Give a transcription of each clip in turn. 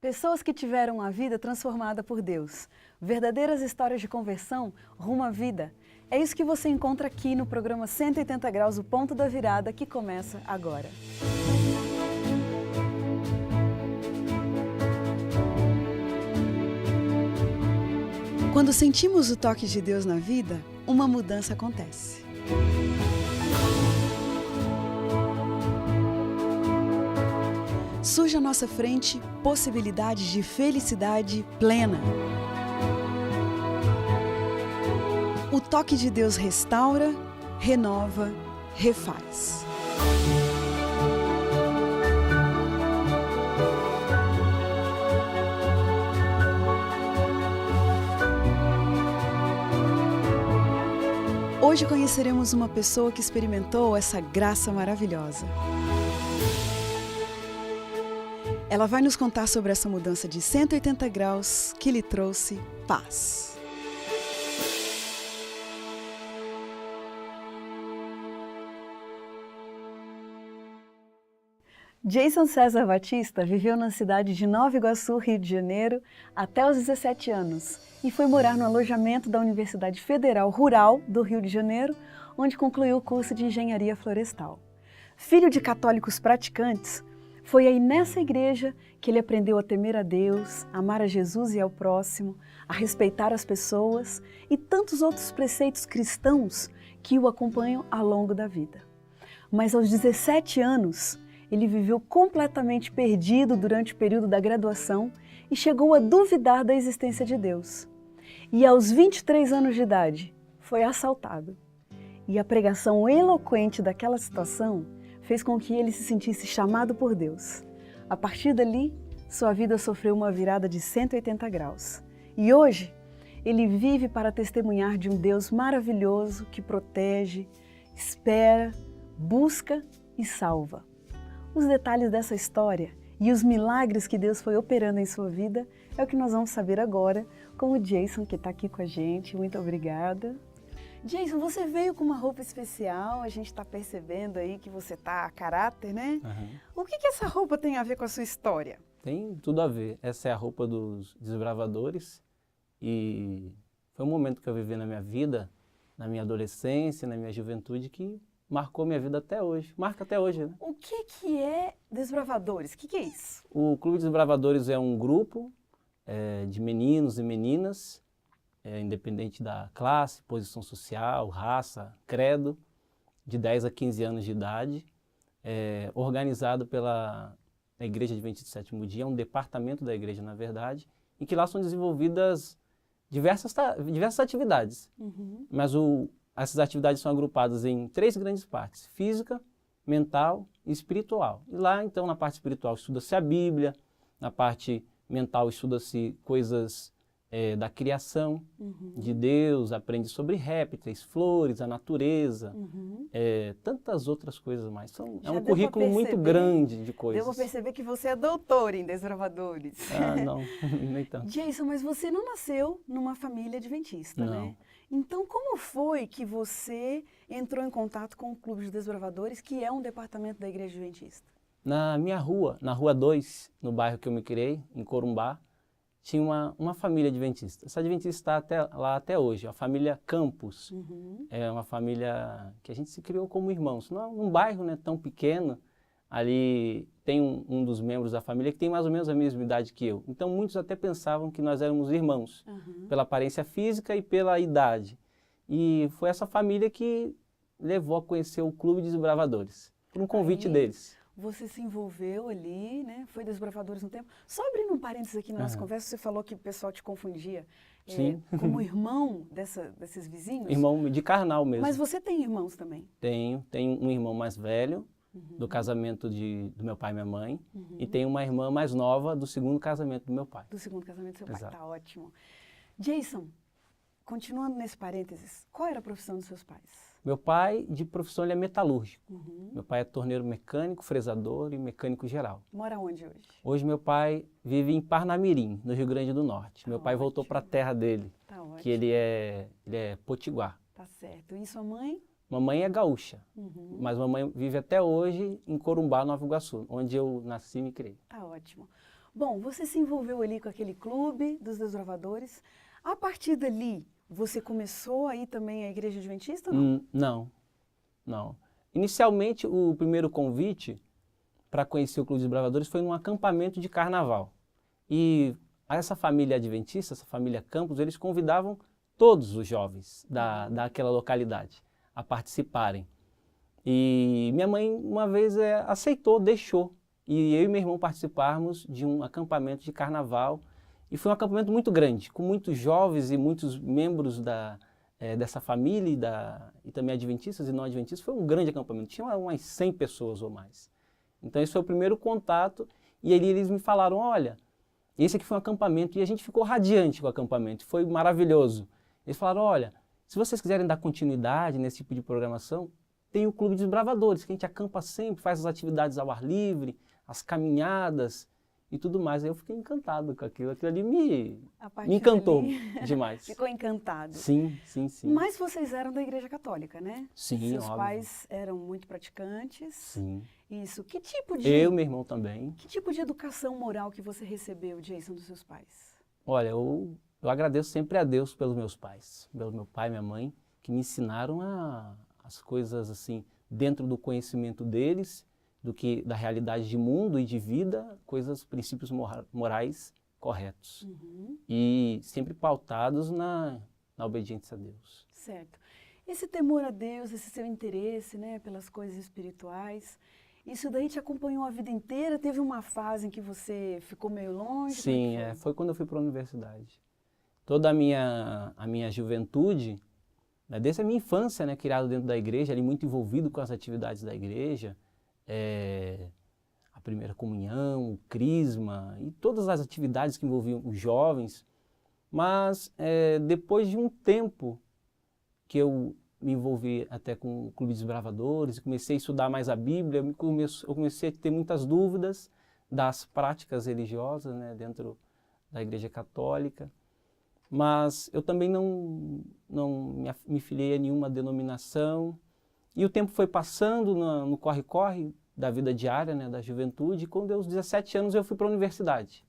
Pessoas que tiveram a vida transformada por Deus. Verdadeiras histórias de conversão rumo à vida. É isso que você encontra aqui no programa 180 Graus, o Ponto da Virada, que começa agora. Quando sentimos o toque de Deus na vida, uma mudança acontece. Surge à nossa frente possibilidades de felicidade plena. O toque de Deus restaura, renova, refaz. Hoje conheceremos uma pessoa que experimentou essa graça maravilhosa. Ela vai nos contar sobre essa mudança de 180 graus que lhe trouxe paz. Jason César Batista viveu na cidade de Nova Iguaçu, Rio de Janeiro, até os 17 anos e foi morar no alojamento da Universidade Federal Rural do Rio de Janeiro, onde concluiu o curso de Engenharia Florestal. Filho de católicos praticantes, foi aí nessa igreja que ele aprendeu a temer a Deus, a amar a Jesus e ao próximo, a respeitar as pessoas e tantos outros preceitos cristãos que o acompanham ao longo da vida. Mas aos 17 anos, ele viveu completamente perdido durante o período da graduação e chegou a duvidar da existência de Deus. E aos 23 anos de idade, foi assaltado. E a pregação eloquente daquela situação fez com que ele se sentisse chamado por Deus. A partir dali, sua vida sofreu uma virada de 180 graus. E hoje, ele vive para testemunhar de um Deus maravilhoso que protege, espera, busca e salva. Os detalhes dessa história e os milagres que Deus foi operando em sua vida é o que nós vamos saber agora com o Jason, que está aqui com a gente. Muito obrigada. Jason, você veio com uma roupa especial, a gente está percebendo aí que você está a caráter, né? Uhum. O que essa roupa tem a ver com a sua história? Tem tudo a ver. Essa é a roupa dos desbravadores e foi um momento que eu vivi na minha vida, na minha adolescência, na minha juventude, que marcou minha vida até hoje. Marca até hoje, né? O que é Desbravadores? O que é isso? O Clube Desbravadores é um grupo de meninos e meninas, independente da classe, posição social, raça, credo, de 10 a 15 anos de idade, organizado pela Igreja Adventista do Sétimo Dia, é um departamento da igreja, na verdade, em que lá são desenvolvidas diversas atividades. Uhum. Mas essas atividades são agrupadas em 3 grandes partes: física, mental e espiritual. E lá, então, na parte espiritual estuda-se a Bíblia, na parte mental estuda-se coisas da criação, uhum, de Deus, aprende sobre répteis, flores, a natureza, uhum, tantas outras coisas mais. É um currículo muito grande de coisas. Devo perceber que você é doutor em Desbravadores. Ah, não, nem tanto. Jason, mas você não nasceu numa família adventista, não, né? Então, como foi que você entrou em contato com o Clube de Desbravadores, que é um departamento da Igreja Adventista? Na minha rua, na Rua 2, no bairro que eu me criei, em Corumbá, tinha uma família adventista. Essa adventista está lá até hoje, a família Campos. Uhum. É uma família que a gente se criou como irmãos. Num bairro, né, tão pequeno, ali tem um dos membros da família que tem mais ou menos a mesma idade que eu. Então muitos até pensavam que nós éramos irmãos, uhum, pela aparência física e pela idade. E foi essa família que levou a conhecer o Clube de Desbravadores, por um convite deles. Você se envolveu ali, né? Foi Desbravadores um tempo. Só abrindo um parênteses aqui na nossa conversa, você falou que o pessoal te confundia como irmão desses vizinhos? Irmão de carnal mesmo. Mas você tem irmãos também? Tenho um irmão mais velho, uhum, do casamento do meu pai e minha mãe, uhum, e tenho uma irmã mais nova do segundo casamento do meu pai. Do segundo casamento do seu pai, exato. Tá ótimo. Jason, continuando nesse parênteses, qual era a profissão dos seus pais? Meu pai, de profissão, ele é metalúrgico. Uhum. Meu pai é torneiro mecânico, fresador e mecânico geral. Mora onde hoje? Hoje meu pai vive em Parnamirim, no Rio Grande do Norte. Tá meu pai voltou para a terra dele, que ele é potiguar. Tá certo. E sua mãe? Mamãe é gaúcha, uhum, mas mamãe vive até hoje em Corumbá, Nova Iguaçu, onde eu nasci e me criei. Tá ótimo. Bom, você se envolveu ali com aquele clube dos desbravadores. A partir dali, você começou a ir também à Igreja Adventista ou não? Não, não. Inicialmente, o primeiro convite para conhecer o Clube dos Bravadores foi num acampamento de carnaval. E essa família adventista, essa família Campos, eles convidavam todos os jovens daquela localidade a participarem. E minha mãe, uma vez, aceitou, deixou. E eu e meu irmão participarmos de um acampamento de carnaval. E foi um acampamento muito grande, com muitos jovens e muitos membros dessa família e também adventistas e não adventistas. Foi um grande acampamento, tinha umas 100 pessoas ou mais. Então esse foi o primeiro contato. E ali eles me falaram, olha, esse aqui foi um acampamento. E a gente ficou radiante com o acampamento, foi maravilhoso. Eles falaram, olha, se vocês quiserem dar continuidade nesse tipo de programação, tem o Clube dos Bravadores, que a gente acampa sempre, faz as atividades ao ar livre, as caminhadas e tudo mais. Aí eu fiquei encantado com aquilo. Aquilo ali me encantou demais. Ficou encantado. Sim, sim, sim. Mas vocês eram da Igreja Católica, né? Sim, Seus óbvio. pais eram muito praticantes. Sim. Isso. Que tipo de... Eu e meu irmão também. Que tipo de educação moral que você recebeu, Jason, dos seus pais? Olha, eu agradeço sempre a Deus pelos meus pais, pelo meu pai e minha mãe, que me ensinaram as coisas assim, dentro do conhecimento deles, da realidade de mundo e de vida, princípios morais corretos. Uhum. E sempre pautados na obediência a Deus. Certo. Esse temor a Deus, esse seu interesse, né, pelas coisas espirituais, isso daí te acompanhou a vida inteira? Teve uma fase em que você ficou meio longe? Sim, foi quando eu fui para a universidade. Toda a minha juventude, né, desde a minha infância, né, criado dentro da igreja, ali muito envolvido com as atividades da igreja, a primeira comunhão, o crisma e todas as atividades que envolviam os jovens. Mas depois de um tempo que eu me envolvi até com o Clube dos Bravadores, comecei a estudar mais a Bíblia, eu comecei a ter muitas dúvidas das práticas religiosas, né, dentro da Igreja Católica. Mas eu também não me filiei a nenhuma denominação. E o tempo foi passando no corre-corre da vida diária, né, da juventude. E quando eu, aos 17 anos, eu fui para a universidade.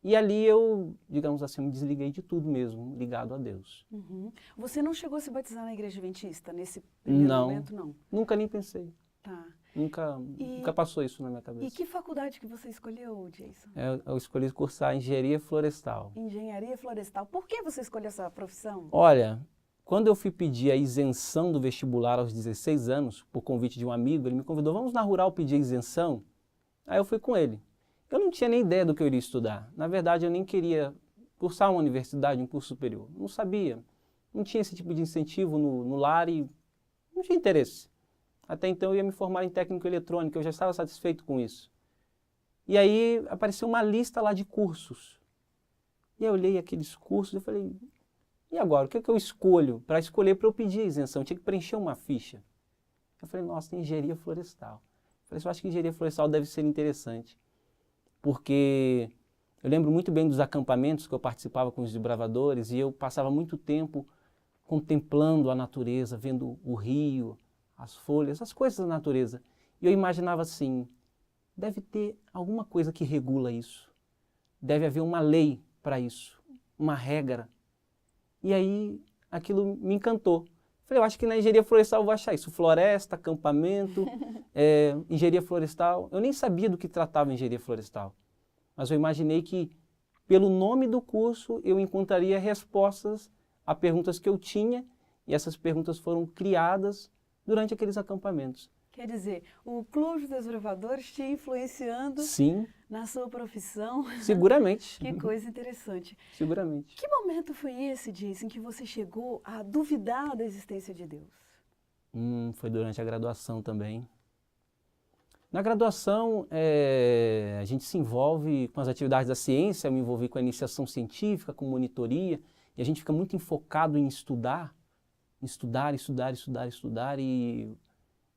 E ali eu, digamos assim, me desliguei de tudo mesmo, ligado a Deus. Uhum. Você não chegou a se batizar na Igreja Adventista nesse primeiro momento, não? Nunca nem pensei. Tá. Nunca passou isso na minha cabeça. E que faculdade que você escolheu, Jason? Eu escolhi cursar Engenharia Florestal. Engenharia Florestal. Por que você escolheu essa profissão? Olha, quando eu fui pedir a isenção do vestibular aos 16 anos, por convite de um amigo, ele me convidou, vamos na Rural pedir a isenção? Aí eu fui com ele. Eu não tinha nem ideia do que eu iria estudar. Na verdade, eu nem queria cursar uma universidade, um curso superior. Não sabia. Não tinha esse tipo de incentivo no lar e não tinha interesse. Até então eu ia me formar em técnico eletrônico, eu já estava satisfeito com isso. E aí apareceu uma lista lá de cursos. E eu olhei aqueles cursos e falei, e agora, o que é que eu escolho? Para escolher, para eu pedir a isenção, eu tinha que preencher uma ficha. Eu falei, nossa, tem engenharia florestal. Eu falei, eu acho que engenharia florestal deve ser interessante. Porque eu lembro muito bem dos acampamentos que eu participava com os desbravadores e eu passava muito tempo contemplando a natureza, vendo o rio, as folhas, as coisas da natureza. E eu imaginava assim, deve ter alguma coisa que regula isso. Deve haver uma lei para isso, uma regra. E aí aquilo me encantou. Falei, eu acho que na engenharia florestal eu vou achar isso. Floresta, acampamento, engenharia florestal. Eu nem sabia do que tratava engenharia florestal. Mas eu imaginei que, pelo nome do curso, eu encontraria respostas a perguntas que eu tinha. E essas perguntas foram criadas durante aqueles acampamentos. Quer dizer, o Clube dos Desbravadores te influenciando Sim, na sua profissão. seguramente. Que coisa interessante. Seguramente. Que momento foi esse, Jason, em que você chegou a duvidar da existência de Deus? Foi durante a graduação também. Na graduação, a gente se envolve com as atividades da ciência, eu me envolvi com a iniciação científica, com monitoria, e a gente fica muito enfocado em estudar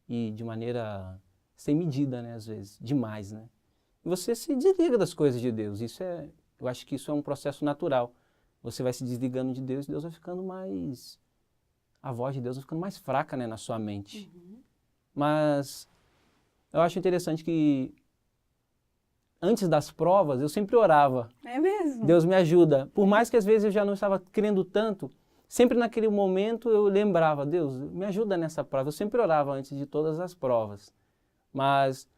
e de maneira sem medida, né, às vezes, demais, né? E você se desliga das coisas de Deus, eu acho que isso é um processo natural. Você vai se desligando de Deus e Deus vai ficando mais, a voz de Deus vai ficando mais fraca, né, na sua mente. Uhum. Mas eu acho interessante que antes das provas, eu sempre orava. É mesmo? Deus me ajuda. Por mais que às vezes eu já não estava crendo tanto, sempre naquele momento eu lembrava, Deus, me ajuda nessa prova. Eu sempre orava antes de todas as provas. Mas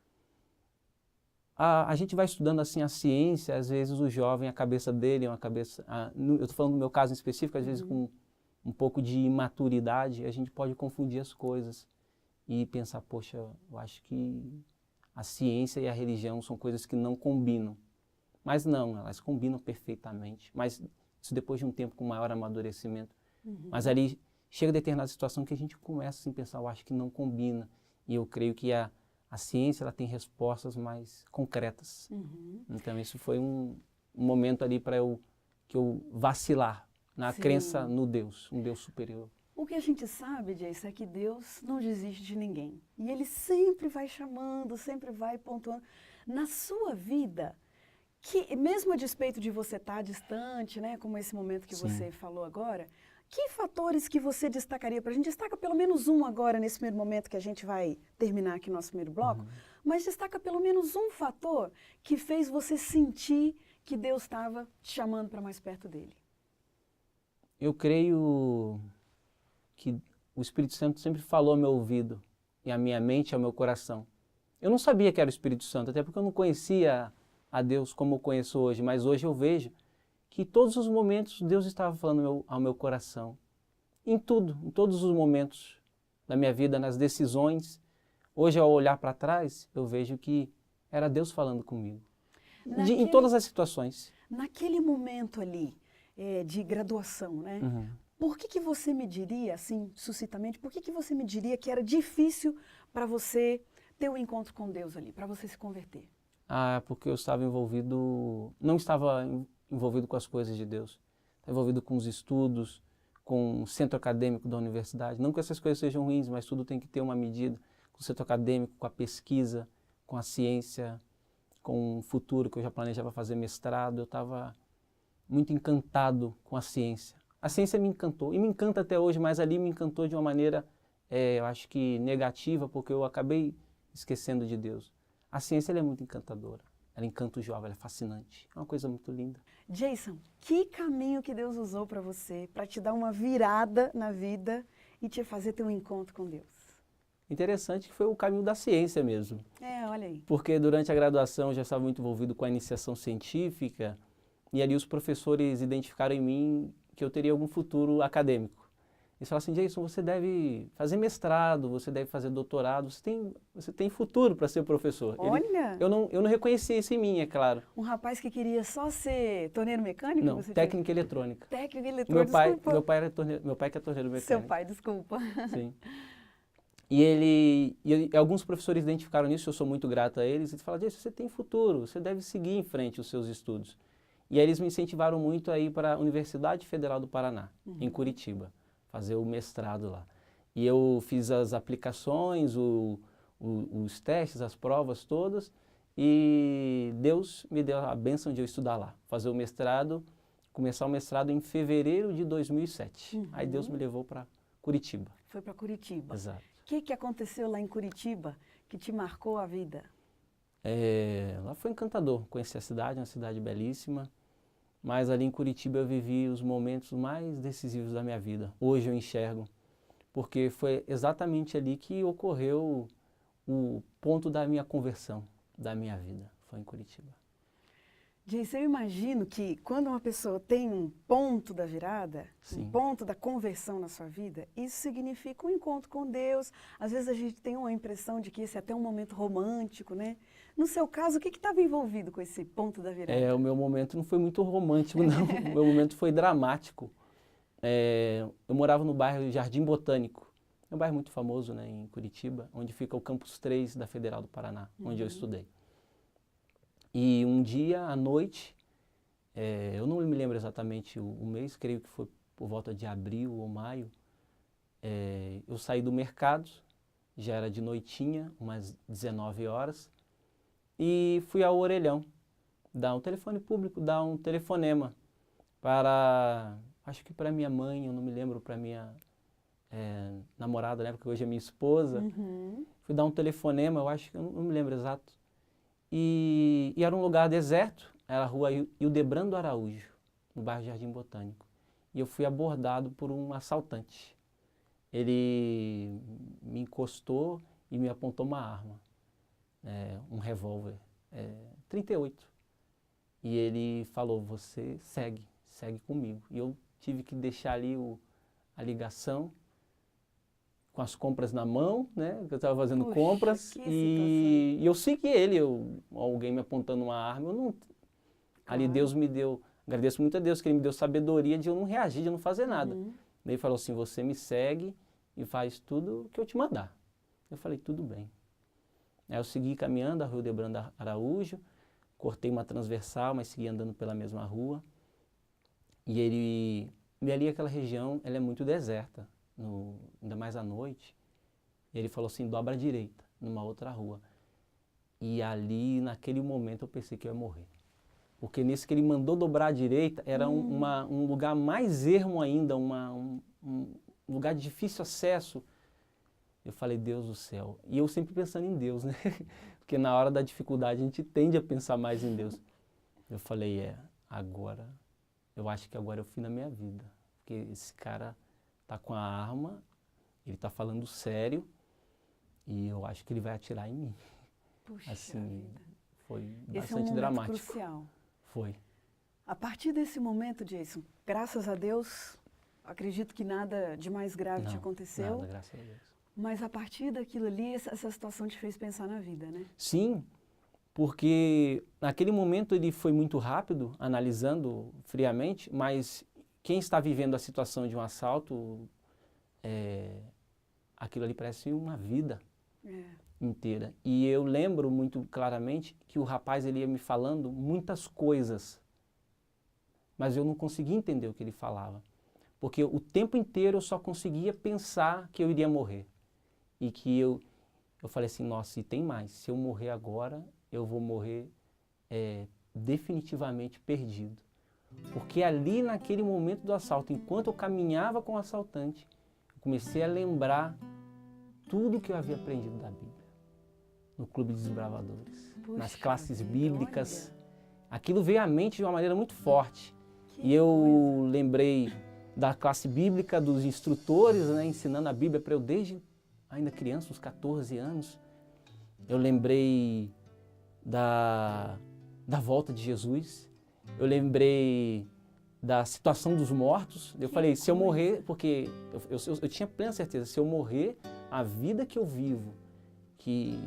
a gente vai estudando assim a ciência, às vezes o jovem, a cabeça dele é uma cabeça... eu estou falando do meu caso em específico, às vezes com um pouco de imaturidade, a gente pode confundir as coisas e pensar, poxa, eu acho que a ciência e a religião são coisas que não combinam. Mas não, elas combinam perfeitamente. Mas isso depois de um tempo com maior amadurecimento. Mas ali chega determinada situação que a gente começa assim, a pensar, eu acho que não combina. E eu creio que a ciência ela tem respostas mais concretas. Então isso foi um momento ali para que eu vacilar na crença no Deus, um Deus superior. O que a gente sabe, Jason, é que Deus não desiste de ninguém. E Ele sempre vai chamando, sempre vai pontuando. Na sua vida, que mesmo a despeito de você estar distante, né, como esse momento que você falou agora, que fatores que você destacaria para a gente? Destaca pelo menos um agora, nesse primeiro momento que a gente vai terminar aqui nosso primeiro bloco, mas destaca pelo menos um fator que fez você sentir que Deus estava te chamando para mais perto dele. Eu creio que o Espírito Santo sempre falou ao meu ouvido, e à minha mente e ao meu coração. Eu não sabia que era o Espírito Santo, até porque eu não conhecia a Deus como eu conheço hoje, mas hoje eu vejo que em todos os momentos Deus estava falando ao meu coração. Em tudo, em todos os momentos da minha vida, nas decisões. Hoje, ao olhar para trás, eu vejo que era Deus falando comigo. Em todas as situações. Naquele momento ali, de graduação, né? Por que você me diria, assim, suscitamente, por que você me diria que era difícil para você ter um encontro com Deus ali, para você se converter? Porque eu estava não estava envolvido com as coisas de Deus. Estava envolvido com os estudos, com o centro acadêmico da universidade. Não que essas coisas sejam ruins, mas tudo tem que ter uma medida. Com o centro acadêmico, com a pesquisa, com a ciência, com o futuro, que eu já planejava fazer mestrado. Eu estava muito encantado com a ciência. A ciência me encantou, e me encanta até hoje, mas ali me encantou de uma maneira, eu acho que negativa, porque eu acabei esquecendo de Deus. A ciência ela é muito encantadora, ela encanta o jovem, ela é fascinante, é uma coisa muito linda. Jason, que caminho que Deus usou para você, para te dar uma virada na vida e te fazer ter um encontro com Deus? Interessante que foi o caminho da ciência mesmo. Olha aí. Porque durante a graduação eu já estava muito envolvido com a iniciação científica, e ali os professores identificaram em mim que eu teria algum futuro acadêmico. Eles falaram assim, Jason, você deve fazer mestrado, você deve fazer doutorado, você tem futuro para ser professor. Olha! Eu não reconhecia isso em mim, é claro. Um rapaz que queria só ser torneiro mecânico? Não, técnica eletrônica. Técnica eletrônica, desculpa. Meu pai que é torneiro mecânico. Seu pai, desculpa. Sim. E alguns professores identificaram isso, eu sou muito grato a eles, e falaram, Jason, você tem futuro, você deve seguir em frente os seus estudos. E aí eles me incentivaram muito a ir para a Universidade Federal do Paraná, em Curitiba, fazer o mestrado lá. E eu fiz as aplicações, os testes, as provas todas, e Deus me deu a bênção de eu estudar lá, fazer o mestrado, começar o mestrado em fevereiro de 2007. Aí Deus me levou para Curitiba. Foi para Curitiba. Exato. O que aconteceu lá em Curitiba que te marcou a vida? Lá foi encantador, conheci a cidade, uma cidade belíssima, mas ali em Curitiba eu vivi os momentos mais decisivos da minha vida. Hoje eu enxergo, porque foi exatamente ali que ocorreu o ponto da minha conversão, da minha vida, foi em Curitiba. Jason, eu imagino que quando uma pessoa tem um ponto da virada, um ponto da conversão na sua vida, isso significa um encontro com Deus. Às vezes a gente tem uma impressão de que esse é até um momento romântico, né? No seu caso, o que estava envolvido com esse ponto da virada? O meu momento não foi muito romântico, não. O meu momento foi dramático. Eu morava no bairro Jardim Botânico. É um bairro muito famoso, né, em Curitiba, onde fica o Campus 3 da Federal do Paraná, onde eu estudei. E um dia, à noite, eu não me lembro exatamente o mês, creio que foi por volta de abril ou maio, eu saí do mercado, já era de noitinha, umas 19 horas, e fui ao orelhão, dar um telefone público, dar um telefonema para, acho que para minha mãe, eu não me lembro, para minha namorada, né, porque hoje é minha esposa. Fui dar um telefonema, eu acho que eu não me lembro exato. e era um lugar deserto, era a rua Ildebrando Araújo, no bairro Jardim Botânico. E eu fui abordado por um assaltante. Ele me encostou e me apontou uma arma, um revólver 38. E ele falou, você segue comigo. E eu tive que deixar ali a ligação, com as compras na mão, né? Eu estava fazendo Puxa, compras que e eu segui ele, alguém me apontando uma arma, eu não... Ali Claro. Deus me deu, agradeço muito a Deus que Ele me deu sabedoria de eu não reagir, de eu não fazer nada. Ele falou assim, você me segue e faz tudo o que eu te mandar. Eu falei, tudo bem. Aí eu segui caminhando a rua Ildebrando Araújo, cortei uma transversal, mas segui andando pela mesma rua. E ali aquela região, ela é muito deserta. Ainda mais à noite, ele falou assim, dobra à direita, numa outra rua. E ali, naquele momento, eu pensei que eu ia morrer. Porque nesse que ele mandou dobrar à direita, era um lugar mais ermo ainda, um lugar de difícil acesso. Eu falei, Deus do céu. E eu sempre pensando em Deus, né? Porque na hora da dificuldade a gente tende a pensar mais em Deus. Eu falei, agora, eu acho que agora é o fim da minha vida. Porque esse cara tá com a arma, ele tá falando sério e eu acho que ele vai atirar em mim. Puxa Assim, vida. foi Esse é um bastante momento dramático. crucial. Foi. A partir desse momento, Jason, graças a Deus, acredito que nada de mais grave te Não, aconteceu. nada, graças a Deus. Mas a partir daquilo ali, essa situação te fez pensar na vida, né? Sim, porque naquele momento ele foi muito rápido, analisando friamente, mas quem está vivendo a situação de um assalto, aquilo ali parece uma vida inteira. E eu lembro muito claramente que o rapaz ele ia me falando muitas coisas, mas eu não conseguia entender o que ele falava. Porque o tempo inteiro eu só conseguia pensar que eu iria morrer. E que eu falei assim, nossa, e tem mais, se eu morrer agora, eu vou morrer definitivamente perdido. Porque ali naquele momento do assalto, enquanto eu caminhava com o assaltante, eu comecei a lembrar tudo que eu havia aprendido da Bíblia. No Clube de Desbravadores, Puxa nas classes vida, bíblicas. olha. Aquilo veio à mente de uma maneira muito forte. E eu lembrei da classe bíblica, dos instrutores, né, ensinando a Bíblia para eu desde ainda criança, uns 14 anos. Eu lembrei da volta de Jesus. Eu lembrei da situação dos mortos. Eu falei, se eu morrer, porque eu tinha plena certeza, se eu morrer, a vida que eu vivo, que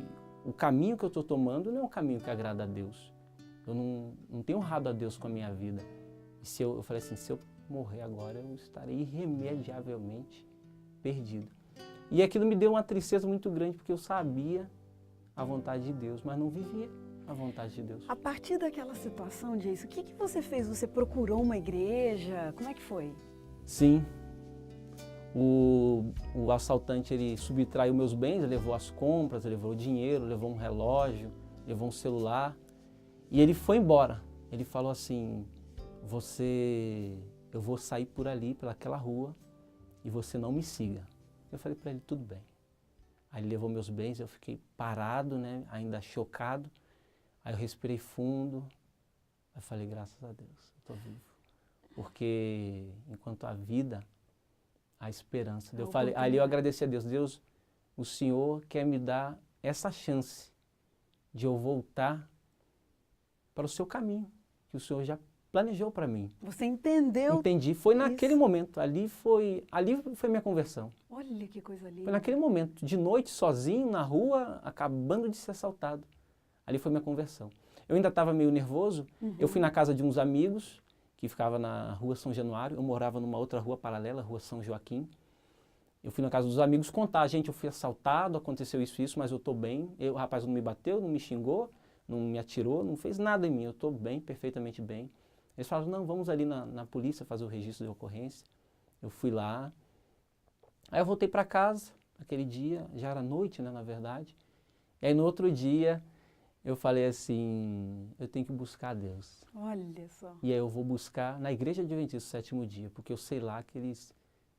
o caminho que eu estou tomando não é um caminho que agrada a Deus. Eu não tenho honrado a Deus com a minha vida. E eu falei assim, se eu morrer agora, eu estarei irremediavelmente perdido. E aquilo me deu uma tristeza muito grande, porque eu sabia a vontade de Deus, mas não vivia a vontade de Deus. A partir daquela situação, Jason, o que você fez? Você procurou uma igreja? Como é que foi? Sim. O assaltante, ele subtraiu meus bens, levou as compras, levou o dinheiro, levou um relógio, levou um celular. E ele foi embora. Ele falou assim, eu vou sair por ali, pelaquela rua, e você não me siga. Eu falei para ele, tudo bem. Aí ele levou meus bens, eu fiquei parado, né, ainda chocado. Aí eu respirei fundo, eu falei, graças a Deus, eu estou vivo. Porque enquanto há vida, há esperança. Ali eu agradeci a Deus, Deus, o Senhor quer me dar essa chance de eu voltar para o seu caminho, que o Senhor já planejou para mim. Você entendeu? Entendi, foi naquele momento, ali foi minha conversão. Olha que coisa linda. Foi naquele momento, de noite, sozinho, na rua, acabando de ser assaltado. Ali foi minha conversão. Eu ainda estava meio nervoso, eu fui na casa de uns amigos, que ficava na rua São Januário, eu morava numa outra rua paralela, rua São Joaquim. Eu fui na casa dos amigos contar, gente, eu fui assaltado, aconteceu isso, mas eu estou bem. O rapaz não me bateu, não me xingou, não me atirou, não fez nada em mim, eu estou bem, perfeitamente bem. Eles falaram, não, vamos ali na polícia fazer o registro de ocorrência. Eu fui lá. Aí eu voltei para casa, aquele dia, já era noite, né, na verdade. E aí no outro dia, eu falei assim, eu tenho que buscar a Deus. Olha só. E aí eu vou buscar na Igreja Adventista do 7º dia, porque eu sei lá que eles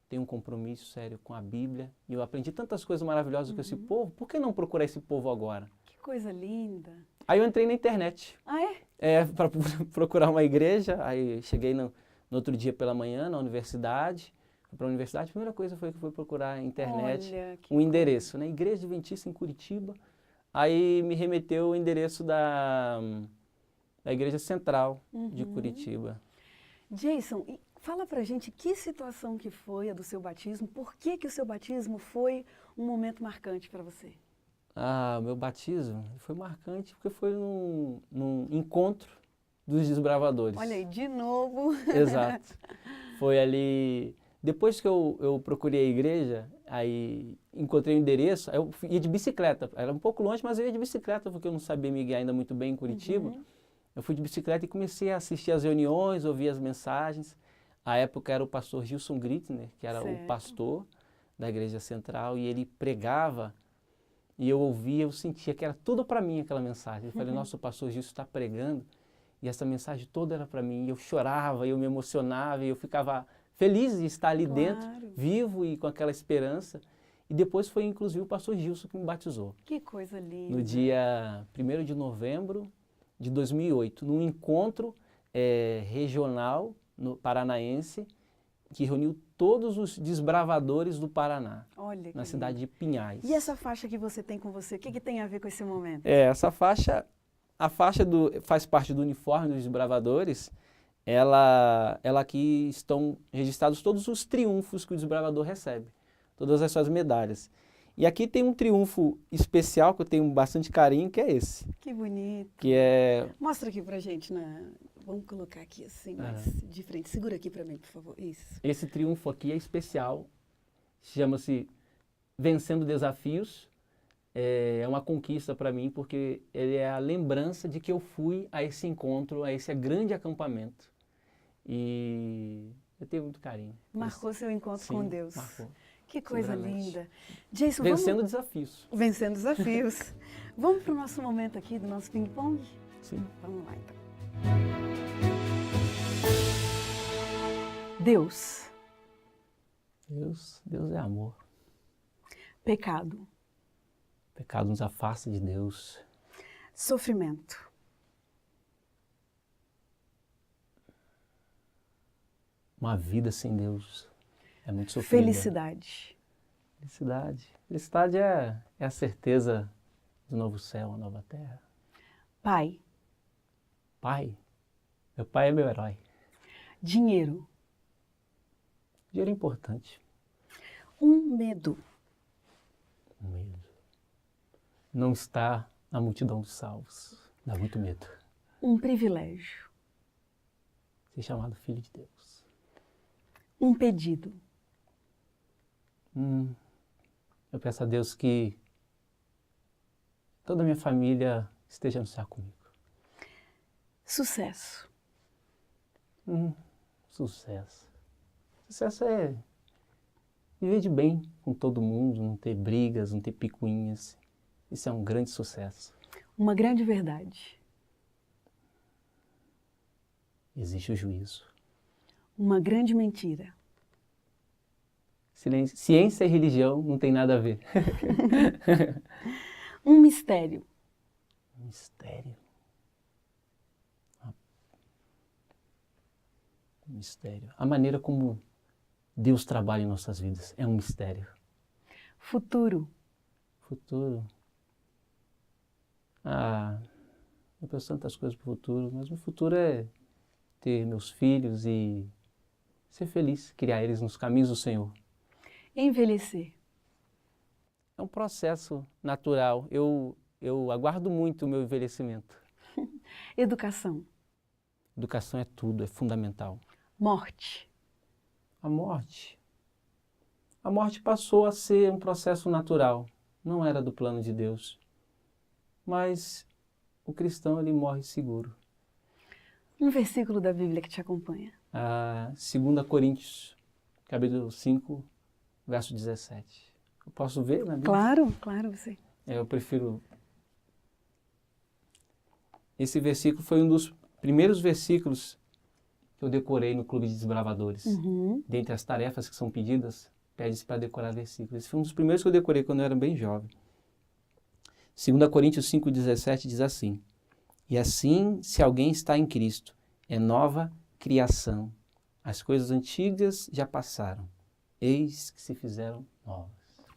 têm um compromisso sério com a Bíblia. E eu aprendi tantas coisas maravilhosas com esse povo, por que não procurar esse povo agora? Que coisa linda. Aí eu entrei na internet, Ah, é? para procurar uma igreja, aí cheguei no outro dia pela manhã na universidade, fui para a universidade, a primeira coisa foi que eu fui procurar na internet Olha, que um endereço, né? Igreja Adventista em Curitiba, aí me remeteu o endereço da Igreja Central de Curitiba. Jason, e fala pra gente que situação que foi a do seu batismo, por que que o seu batismo foi um momento marcante para você? Ah, meu batismo foi marcante porque foi num encontro dos desbravadores. Olha aí, de novo. Exato. Foi ali. Depois que eu procurei a igreja, aí encontrei o endereço, aí eu ia de bicicleta. Era um pouco longe, mas eu ia de bicicleta, porque eu não sabia me guiar ainda muito bem em Curitiba. Eu fui de bicicleta e comecei a assistir as reuniões, ouvir as mensagens. À época era o pastor Gilson Grittner, que era o Certo. pastor da Igreja Central, e ele pregava, e eu ouvia, eu sentia que era tudo para mim aquela mensagem. Eu falei, nossa, o pastor Gilson está pregando, e essa mensagem toda era para mim. E eu chorava, eu me emocionava, e eu ficava feliz de estar ali dentro, Claro. vivo e com aquela esperança. E depois foi inclusive o pastor Gilson que me batizou. Que coisa linda. No dia 1º de novembro de 2008, num encontro regional paranaense, que reuniu todos os desbravadores do Paraná, Olha que na lindo. cidade de Pinhais. E essa faixa que você tem com você, o que que tem a ver com esse momento? Essa faixa, faz parte do uniforme dos desbravadores. Ela aqui estão registrados todos os triunfos que o desbravador recebe, todas as suas medalhas. E aqui tem um triunfo especial que eu tenho bastante carinho, que é esse. Que bonito. Que é... Mostra aqui pra gente, vamos colocar aqui assim, mais de frente. Segura aqui pra mim, por favor. Isso. Esse triunfo aqui é especial, chama-se Vencendo Desafios. É uma conquista para mim, porque ele é a lembrança de que eu fui a esse encontro, a esse grande acampamento. E eu tenho muito carinho. Marcou seu encontro com Sim, Deus. marcou. Que coisa Seguramente. linda. Jason, Vencendo desafios. Vencendo desafios. Vamos para o nosso momento aqui do nosso ping-pong? Sim. Vamos lá, então. Deus. Deus é amor. Pecado. Pecado nos afasta de Deus. Sofrimento. Uma vida sem Deus é muito sofrida. Felicidade. Felicidade. Felicidade é a certeza do novo céu, a nova terra. Pai. Pai. Meu pai é meu herói. Dinheiro. Dinheiro é importante. Um medo. Medo. Não está na multidão dos salvos. Dá muito medo. Um privilégio. Ser chamado filho de Deus. Um pedido. Eu peço a Deus que toda a minha família esteja no céu comigo. Sucesso. Sucesso. Sucesso é viver de bem com todo mundo, não ter brigas, não ter picuinhas. Isso é um grande sucesso. Uma grande verdade. Existe o juízo. Uma grande mentira. Ciência e religião não tem nada a ver. Um mistério. Mistério. Mistério. A maneira como Deus trabalha em nossas vidas é um mistério. Futuro. Futuro. Eu penso tantas coisas para o futuro, mas o futuro é ter meus filhos e ser feliz, criar eles nos caminhos do Senhor. Envelhecer. É um processo natural. Eu aguardo muito o meu envelhecimento. Educação. Educação é tudo, é fundamental. Morte. A morte. A morte passou a ser um processo natural. Não era do plano de Deus. Mas o cristão, ele morre seguro. Um versículo da Bíblia que te acompanha. 2 Coríntios, capítulo 5, verso 17. Eu posso ver na Bíblia? Claro, claro, você. Eu prefiro... Esse versículo foi um dos primeiros versículos que eu decorei no Clube de Desbravadores. Dentre as tarefas que são pedidas, pede-se para decorar versículos. Esse foi um dos primeiros que eu decorei quando eu era bem jovem. 2 Coríntios 5,17 diz assim: E assim, se alguém está em Cristo, é nova criação. As coisas antigas já passaram, eis que se fizeram novas.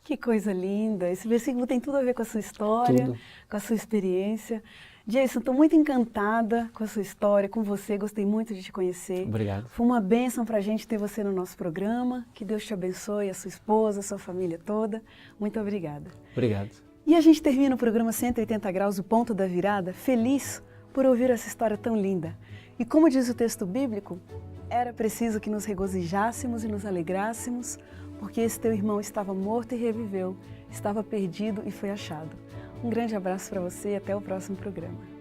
Que coisa linda! Esse versículo tem tudo a ver com a sua história, Tudo. com a sua experiência. Jason, estou muito encantada com a sua história, com você, gostei muito de te conhecer. Obrigado. Foi uma bênção para a gente ter você no nosso programa. Que Deus te abençoe, a sua esposa, a sua família toda. Muito obrigada. Obrigado. E a gente termina o programa 180 Graus, o Ponto da Virada, feliz por ouvir essa história tão linda. E como diz o texto bíblico, era preciso que nos regozijássemos e nos alegrássemos, porque esse teu irmão estava morto e reviveu, estava perdido e foi achado. Um grande abraço para você e até o próximo programa.